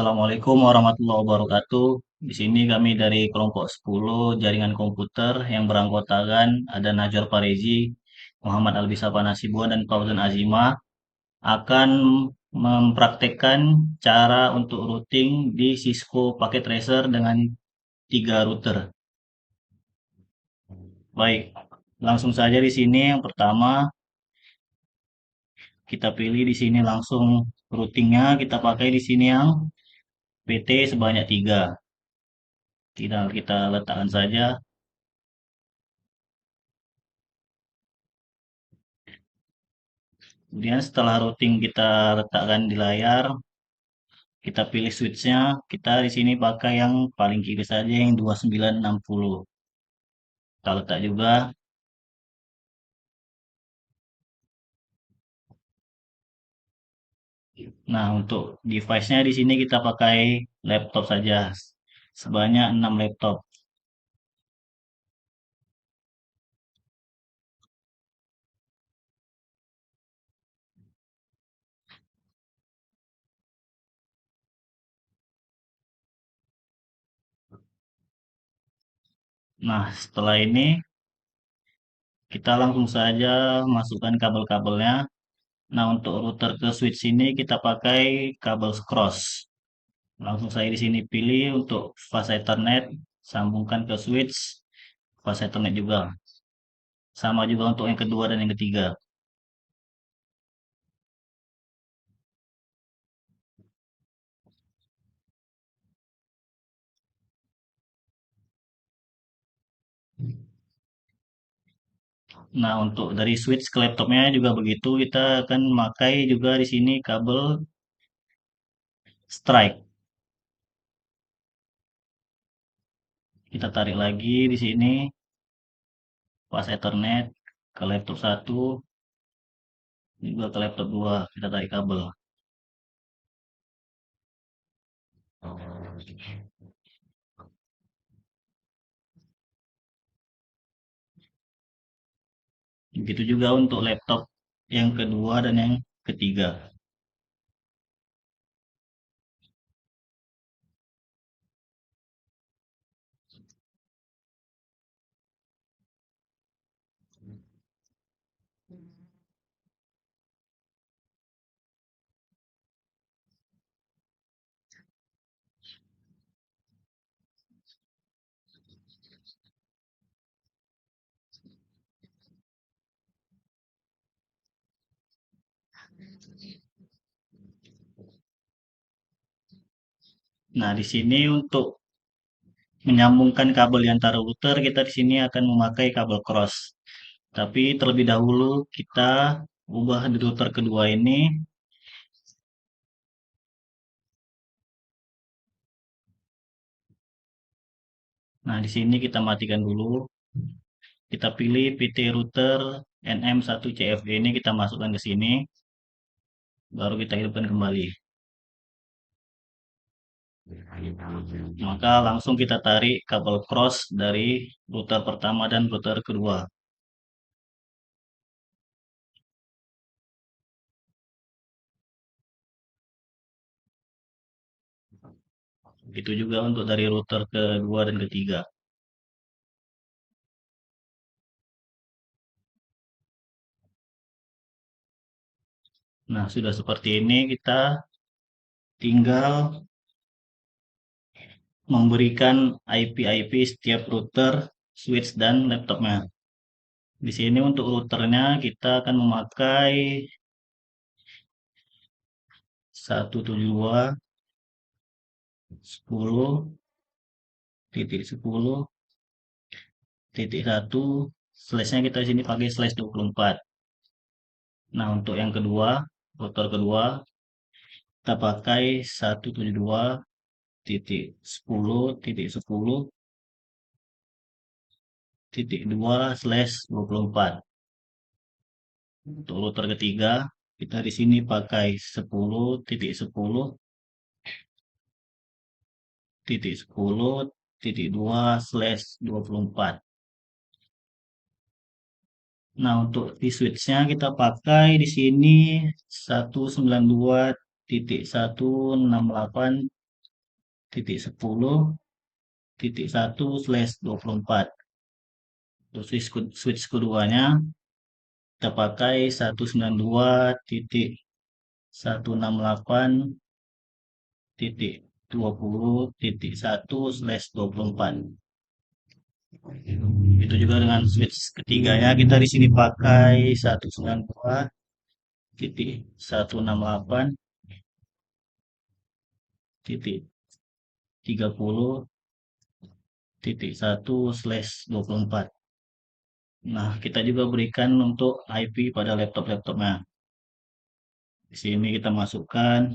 Assalamualaikum warahmatullahi wabarakatuh. Di sini kami dari kelompok 10 jaringan komputer yang beranggotakan ada Najor Parezi, Muhammad Albisa Panasibuan, dan Fauzan Azimah akan mempraktekkan cara untuk routing di Cisco Packet Tracer dengan 3 router. Baik, langsung saja di sini yang pertama kita pilih di sini langsung routingnya kita pakai di sini yang PT sebanyak 3. Tinggal kita letakkan saja. Kemudian setelah routing kita letakkan di layar, kita pilih switch-nya. Kita di sini pakai yang paling kiri saja yang 2960. Kita letak juga. Nah, untuk device-nya di sini kita pakai laptop saja. Sebanyak 6 laptop. Nah, setelah ini kita langsung saja masukkan kabel-kabelnya. Nah, untuk router ke switch ini kita pakai kabel cross. Langsung saya di sini pilih untuk fast Ethernet, sambungkan ke switch fast Ethernet juga. Sama juga untuk yang kedua dan yang ketiga. Nah, untuk dari switch ke laptopnya juga begitu. Kita akan memakai juga di sini kabel strike. Kita tarik lagi di sini pas Ethernet ke laptop satu, juga ke laptop 2. Kita tarik kabel. Begitu juga untuk laptop yang kedua dan yang ketiga. Nah, di sini untuk menyambungkan kabel di antara router, kita di sini akan memakai kabel cross. Tapi terlebih dahulu kita ubah di router kedua ini. Nah, di sini kita matikan dulu. Kita pilih PT router NM1CFD ini kita masukkan ke sini. Baru kita hidupkan kembali. Maka langsung kita tarik kabel cross dari router pertama dan router kedua. Begitu juga untuk dari router kedua dan ketiga. Nah, sudah seperti ini kita tinggal memberikan IP-IP setiap router, switch, dan laptopnya. Di sini untuk routernya kita akan memakai 172.10.10.1 slashnya kita di sini pakai slash 24. Nah, untuk yang kedua, router kedua kita pakai 172.10.10.2/24. Untuk router ketiga, kita di sini pakai 10.10.10.2/24. Nah, untuk di switch-nya kita pakai di sini 192.168 192.10.1/24. Untuk switch keduanya kita pakai 192.10.20/24. Itu juga dengan switch ketiganya kita di sini pakai 192.10.30.1/24. Nah, kita juga berikan untuk IP pada laptop-laptopnya. Di sini kita masukkan.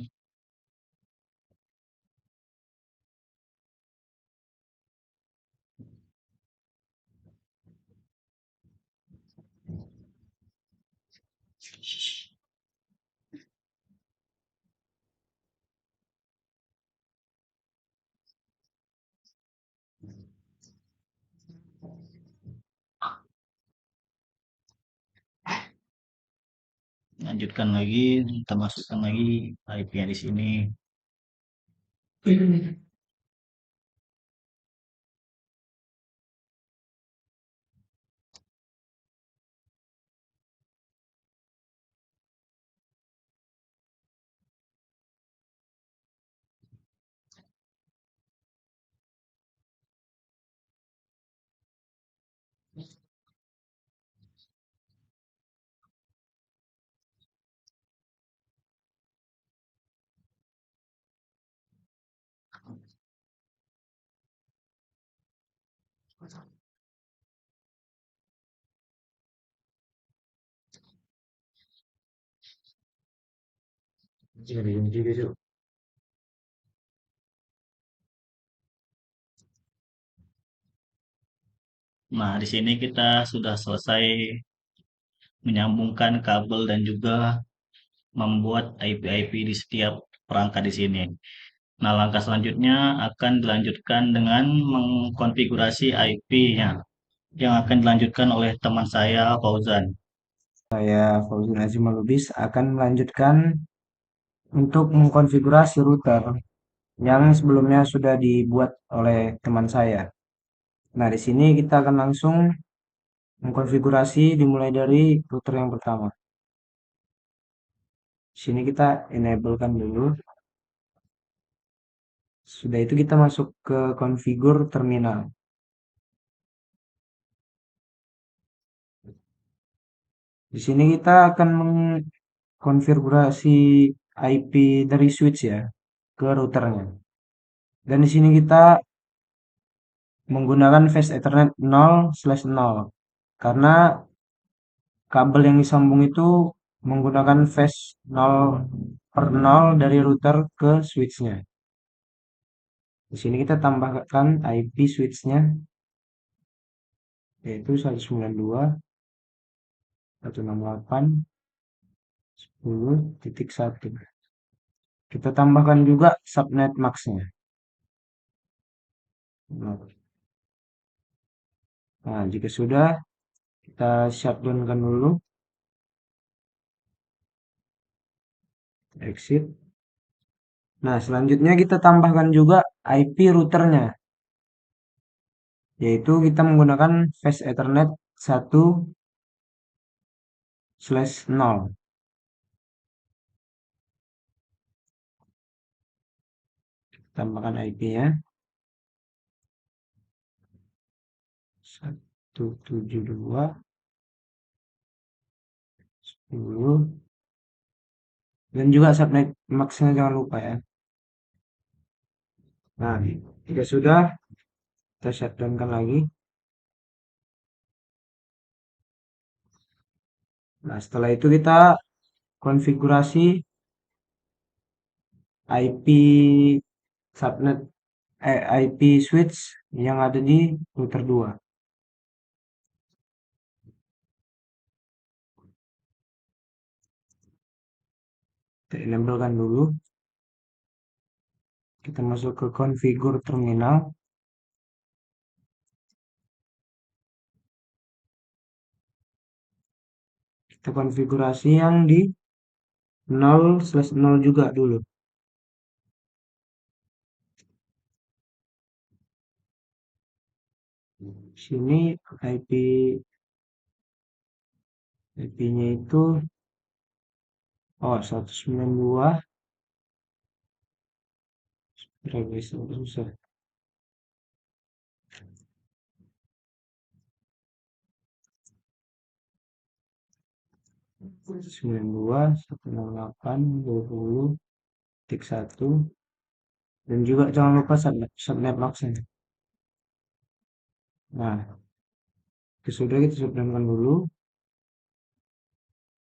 Lanjutkan lagi, kita masukkan lagi IP-nya di sini. Nah, di sini kita sudah selesai menyambungkan kabel dan juga membuat IP-IP di setiap perangkat di sini. Nah, langkah selanjutnya akan dilanjutkan dengan mengkonfigurasi IP-nya yang akan dilanjutkan oleh teman saya, Fauzan. Saya Fauzan Azim Lubis akan melanjutkan untuk mengkonfigurasi router yang sebelumnya sudah dibuat oleh teman saya. Nah, di sini kita akan langsung mengkonfigurasi dimulai dari router yang pertama. Di sini kita enablekan dulu. Sudah itu kita masuk ke configure terminal. Di sini kita akan mengkonfigurasi IP dari switch ya ke routernya. Dan di sini kita menggunakan fast ethernet 0/0 karena kabel yang disambung itu menggunakan fast 0/0 dari router ke switchnya. Di sini kita tambahkan IP switchnya yaitu 192.168.10.1. Kita tambahkan juga subnet maxnya. Nah, jika sudah, kita shutdown-kan dulu. Exit. Nah, selanjutnya kita tambahkan juga IP routernya, yaitu kita menggunakan fast ethernet 1/0. Tambahkan IP-nya 172.10 dan juga subnet max-nya jangan lupa ya. Nah, jika sudah, kita shutdown-kan lagi. Nah, setelah itu kita konfigurasi IP subnet IP switch yang ada di router 2. Kita enablekan dulu. Kita masuk ke configure terminal. Kita konfigurasi yang di 0/0 juga dulu. Sini IP-nya itu, oh, 192, berapa susah. 92, 168, 20, titik 1, dan juga jangan lupa subnet max-nya. Nah, itu sudah kita subnetkan dulu,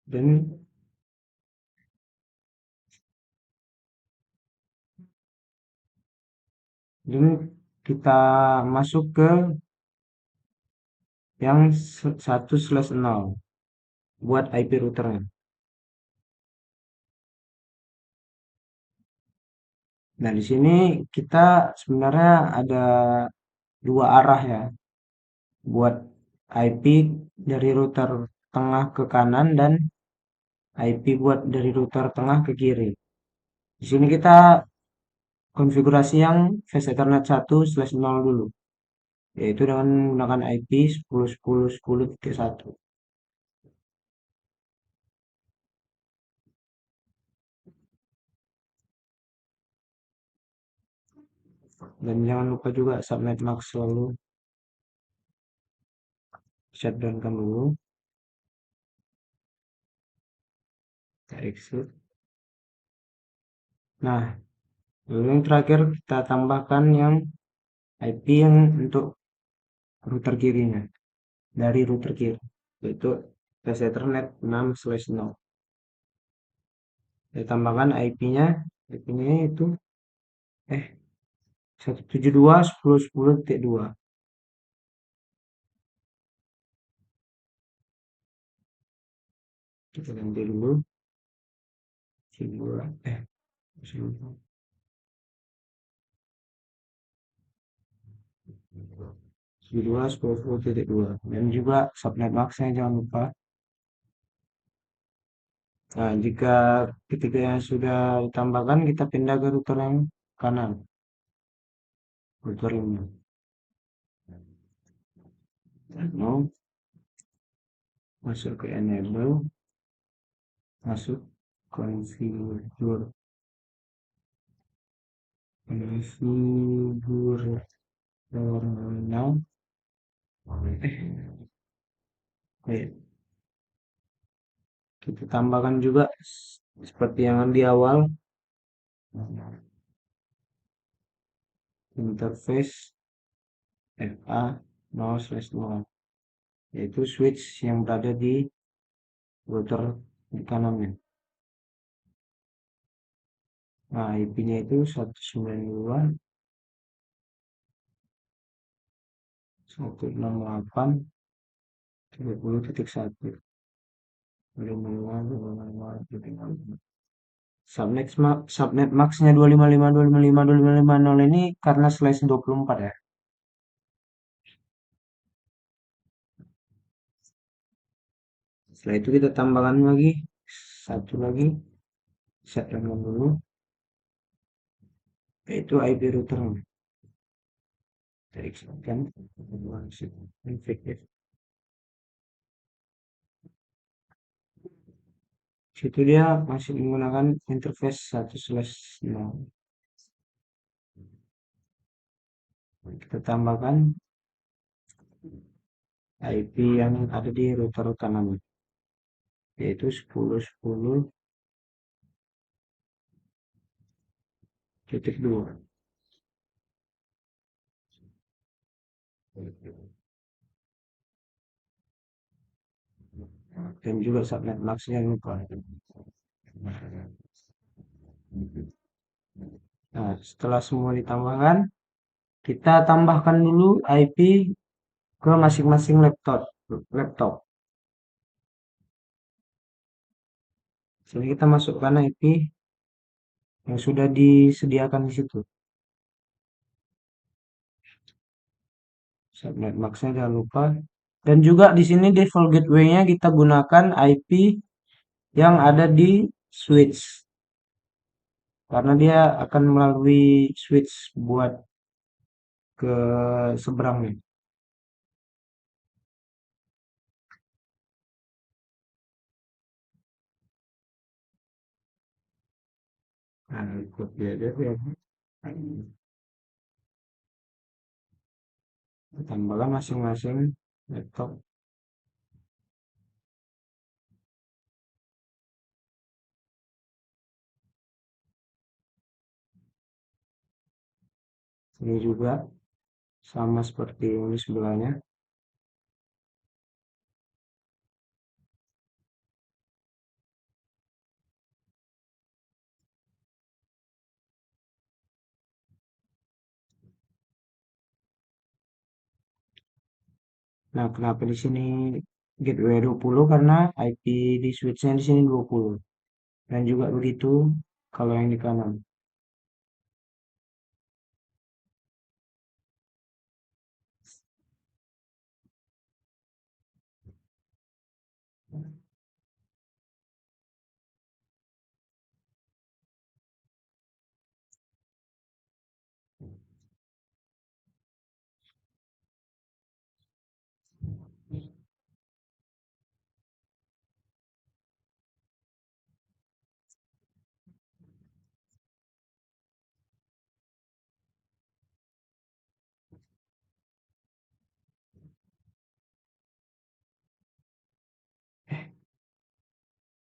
dan ini kita masuk ke yang 1/0 buat IP routernya. Nah, di sini kita sebenarnya ada dua arah ya, buat IP dari router tengah ke kanan dan IP buat dari router tengah ke kiri. Di sini kita konfigurasi yang Fast Ethernet 1/0 dulu, yaitu dengan menggunakan IP 10.10.10.1. Dan jangan lupa juga subnet max selalu shutdown kan dulu. Kita exit. Nah, lalu yang terakhir kita tambahkan yang IP yang untuk router kirinya, dari router kiri, yaitu Fast Ethernet 6/0. Saya tambahkan IP-nya itu 172.10.10.2. Kita ganti dulu 72 10.10.2 dan juga subnet max-nya jangan lupa. Nah, jika ketiganya sudah ditambahkan, kita pindah ke router yang kanan, router ini. Mau masuk ke enable, masuk configure, configure now. Baik, kita tambahkan juga seperti yang di awal, interface FA 0/0, yaitu switch yang berada di router di kanannya. Nah, IP-nya itu 192, 168, 30.1. Subnet max-nya 255.255.255.0 ini karena /24 ya. Setelah itu kita tambahkan lagi satu lagi, setkan dulu, yaitu IP router. Kita ekstrakan situ dia masih menggunakan interface 1/0. Kita tambahkan IP yang ada di router utama, yaitu 10.10.2. Dan juga subnet max-nya lupa. Nah, setelah semua ditambahkan, kita tambahkan dulu IP ke masing-masing laptop. Jadi kita masukkan IP yang sudah disediakan di situ. Subnet max-nya jangan lupa. Dan juga di sini default gateway-nya kita gunakan IP yang ada di switch. Karena dia akan melalui switch buat ke seberang nih. Nah, copy aja ya. Tambahkan masing-masing laptop. Ini juga sama seperti yang di sebelahnya. Nah, kenapa di sini gateway 20? Karena IP di switchnya di sini 20. Dan juga begitu kalau yang di kanan.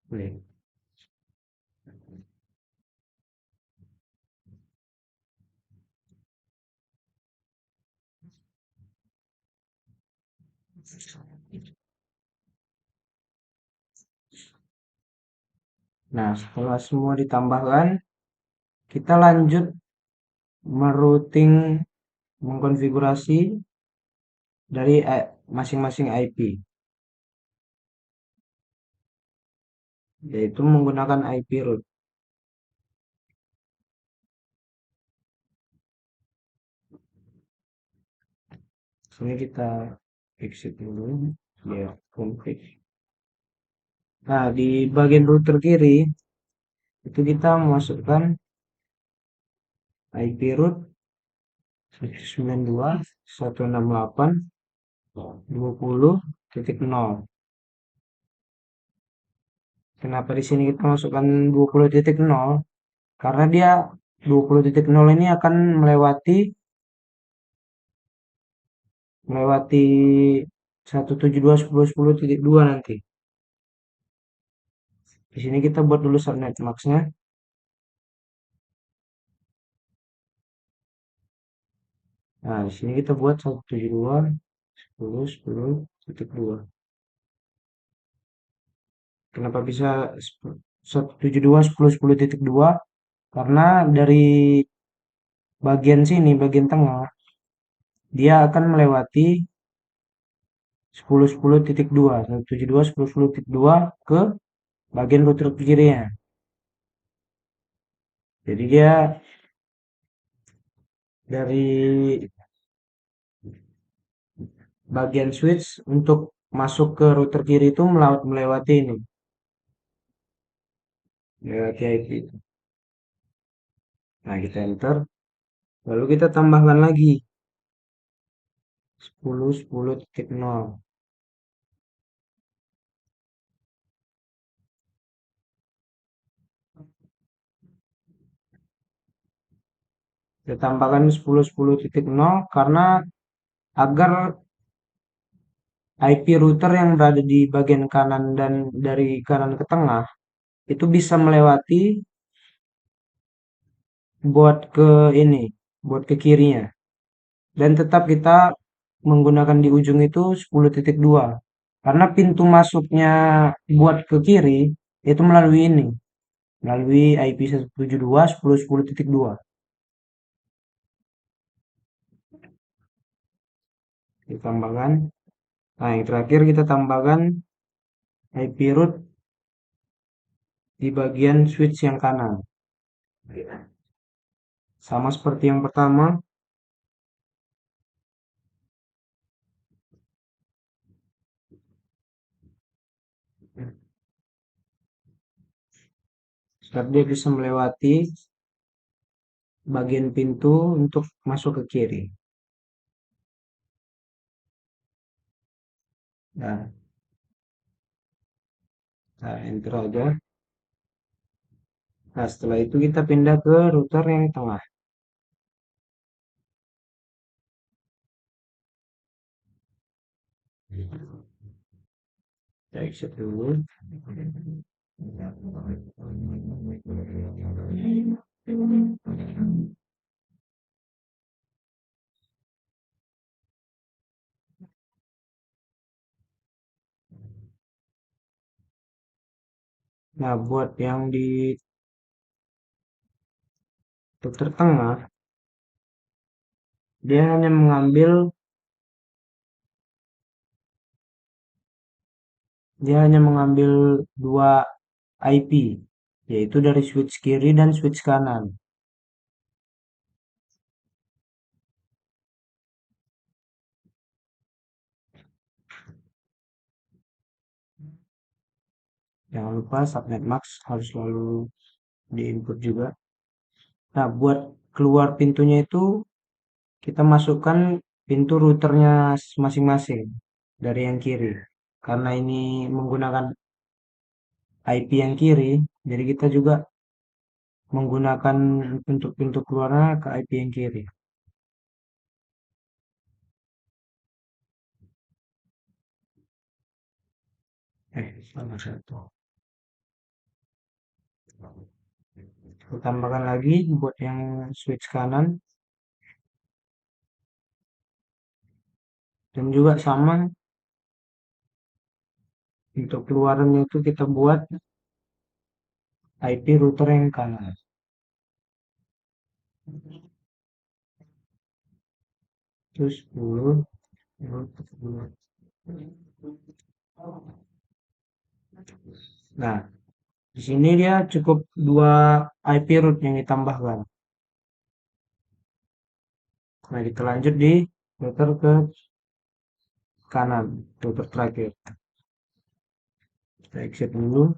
Boleh. Nah, setelah semua ditambahkan, kita lanjut merouting, mengkonfigurasi dari masing-masing IP, yaitu menggunakan IP root. Sini kita exit dulu, ya, config. Nah, di bagian router kiri, itu kita memasukkan IP root 192.168.20.0. Kenapa di sini kita masukkan 20.0? Karena dia 20.0 ini akan melewati 172.10.10.2 nanti. Di sini kita buat dulu subnet max-nya. Nah, di sini kita buat 172.10.10.2. Kenapa bisa 172.10.10.2? Karena dari bagian sini, bagian tengah, dia akan melewati 10.10.2, 172.10.10.2 ke bagian router kirinya. Jadi dia dari bagian switch untuk masuk ke router kiri itu melewati ini, melewati IP itu. Nah, kita enter, lalu kita tambahkan lagi 10.10.0. Kita tambahkan 10.10.0 karena agar IP router yang berada di bagian kanan dan dari kanan ke tengah itu bisa melewati buat ke ini, buat ke kirinya. Dan tetap kita menggunakan di ujung itu 10.2. Karena pintu masuknya buat ke kiri itu melalui ini, melalui IP 172.10.10.2. Ditambahkan. Nah, yang terakhir kita tambahkan IP root di bagian switch yang kanan. Sama seperti yang pertama. Sekarang dia bisa melewati bagian pintu untuk masuk ke kiri. Nah, enter aja. Nah, setelah itu kita pindah ke router yang tengah. Kita exit dulu. Nah, buat yang di router tengah, dia hanya mengambil dua IP, yaitu dari switch kiri dan switch kanan. Jangan lupa subnet max harus selalu diinput juga. Nah, buat keluar pintunya itu kita masukkan pintu routernya masing-masing dari yang kiri. Karena ini menggunakan IP yang kiri, jadi kita juga menggunakan untuk pintu keluarnya ke IP yang kiri. Salah satu. Kita tambahkan lagi buat yang switch kanan dan juga sama untuk keluarannya itu kita buat IP router yang kanan. Terus 10, 10. Nah, di sini dia cukup dua IP root yang ditambahkan. Nah, kita lanjut di router ke kanan, router terakhir. Kita exit dulu.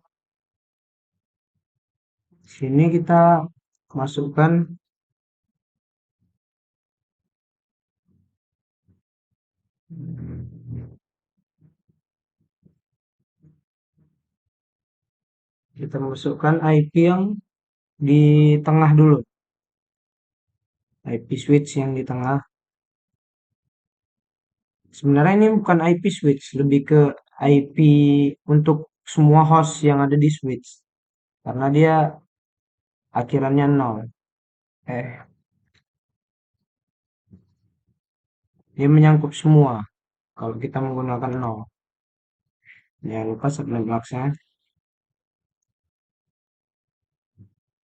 Sini kita masukkan IP yang di tengah dulu. IP switch yang di tengah. Sebenarnya ini bukan IP switch, lebih ke IP untuk semua host yang ada di switch. Karena dia akhirannya 0. Eh, dia menyangkut semua kalau kita menggunakan 0. Jangan lupa subnet max-nya.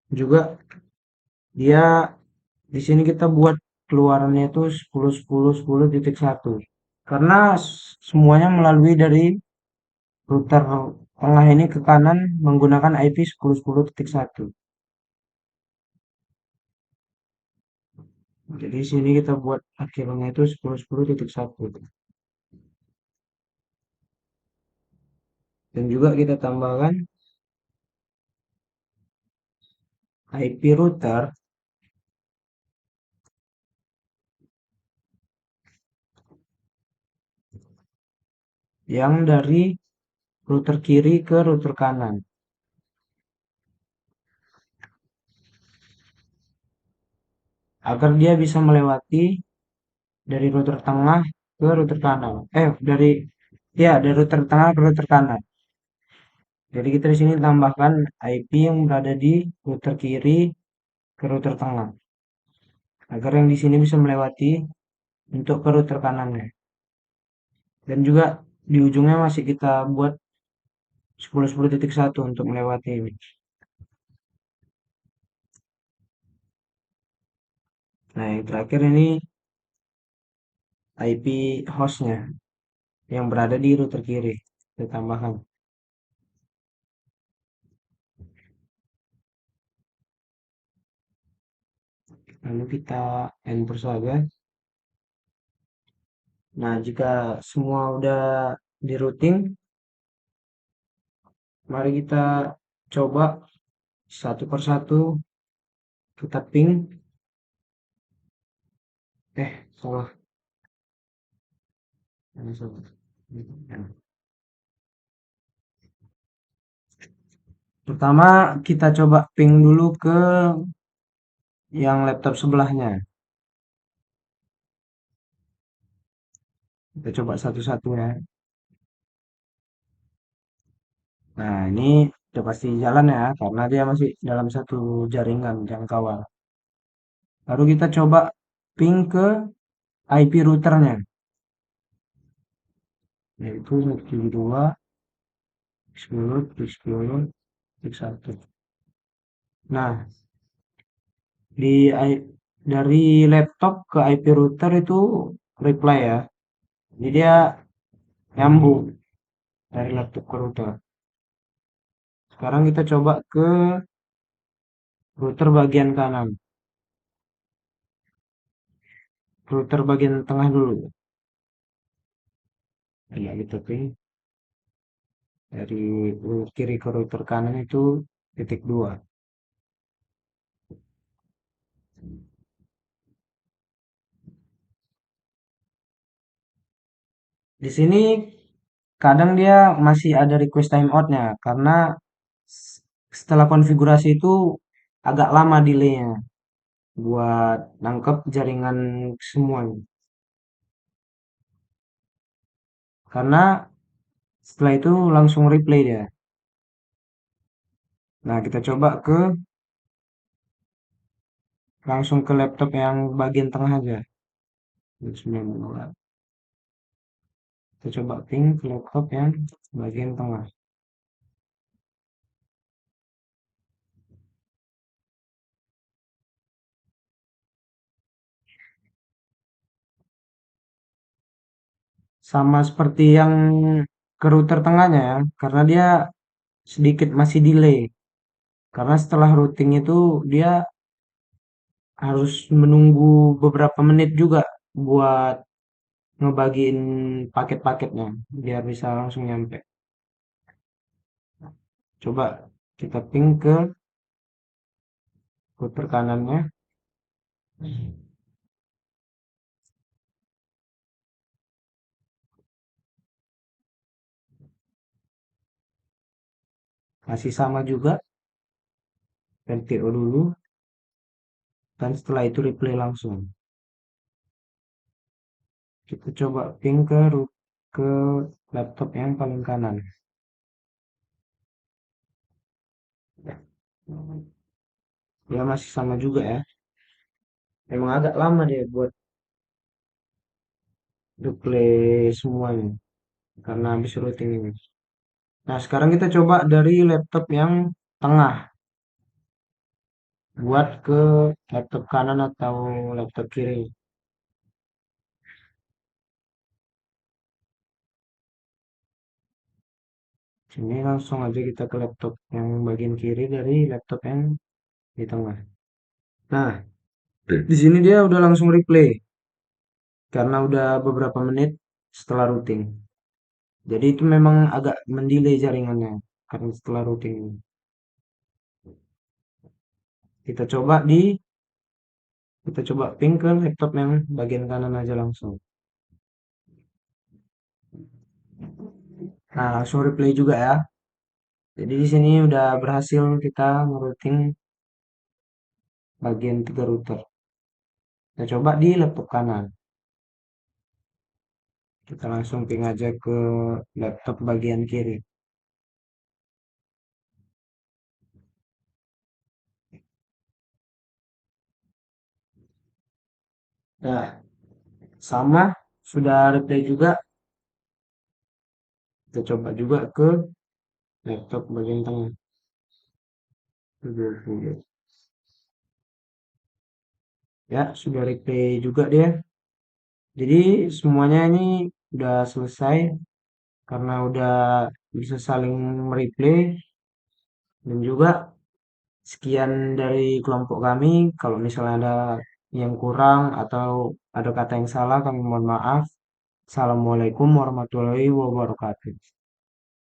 Juga dia di sini kita buat keluarannya itu 10.10.10.1. Karena semuanya melalui dari router tengah ini ke kanan menggunakan IP 10.10.1. Jadi sini kita buat akhirnya itu 10.10.1. Dan juga kita tambahkan IP router yang dari router kiri ke router kanan. Agar dia bisa melewati dari router tengah ke router kanan. Dari router tengah ke router kanan. Jadi kita di sini tambahkan IP yang berada di router kiri ke router tengah. Agar yang di sini bisa melewati untuk ke router kanannya. Dan juga di ujungnya masih kita buat 10.10.1 untuk melewati ini. Nah, yang terakhir ini IP hostnya yang berada di router kiri. Kita tambahkan. Lalu kita enter saja. Nah, jika semua udah di routing, mari kita coba satu persatu kita ping. Salah. Salah. Pertama, kita coba ping dulu ke yang laptop sebelahnya. Kita coba satu-satu ya. Nah, ini udah pasti jalan ya, karena dia masih dalam satu jaringan jangkauan. Lalu kita coba ping ke IP routernya, yaitu 172, 10, 10, 1. Nah, dari laptop ke IP router itu reply ya. Jadi dia nyambung dari laptop ke router. Sekarang kita coba ke router bagian kanan. Router bagian tengah dulu. Ya, gitu ping. Dari kiri ke router kanan itu titik dua. Di sini kadang dia masih ada request timeoutnya karena setelah konfigurasi itu agak lama delaynya buat nangkep jaringan semuanya. Karena setelah itu langsung replay dia. Nah, kita coba langsung ke laptop yang bagian tengah aja. 92. Kita coba ping ke laptop yang bagian tengah. Sama seperti yang ke router tengahnya ya, karena dia sedikit masih delay. Karena setelah routing itu dia harus menunggu beberapa menit juga buat ngebagiin paket-paketnya biar bisa langsung nyampe. Coba kita ping ke router kanannya, masih sama juga, LTO dulu, dan setelah itu replay langsung. Kita coba ping ke laptop yang paling kanan. Ya masih sama juga ya. Emang agak lama deh buat replay semuanya karena habis routing ini. Nah, sekarang kita coba dari laptop yang tengah buat ke laptop kanan atau laptop kiri. Sini langsung aja kita ke laptop yang bagian kiri dari laptop yang di tengah. Nah, di sini dia udah langsung replay karena udah beberapa menit setelah routing. Jadi itu memang agak mendelay jaringannya karena setelah routing. Kita coba kita coba ping ke laptop yang bagian kanan aja langsung. Nah, langsung replay juga ya. Jadi di sini udah berhasil kita ngerouting bagian 3 router. Kita coba di laptop kanan. Kita langsung ping aja ke laptop bagian kiri. Nah, sama sudah replay juga. Kita coba juga ke laptop bagian tengah. 20. Ya, sudah replay juga dia. Jadi semuanya ini udah selesai karena udah bisa saling mereplay dan juga sekian dari kelompok kami. Kalau misalnya ada yang kurang atau ada kata yang salah, kami mohon maaf. Assalamualaikum warahmatullahi wabarakatuh.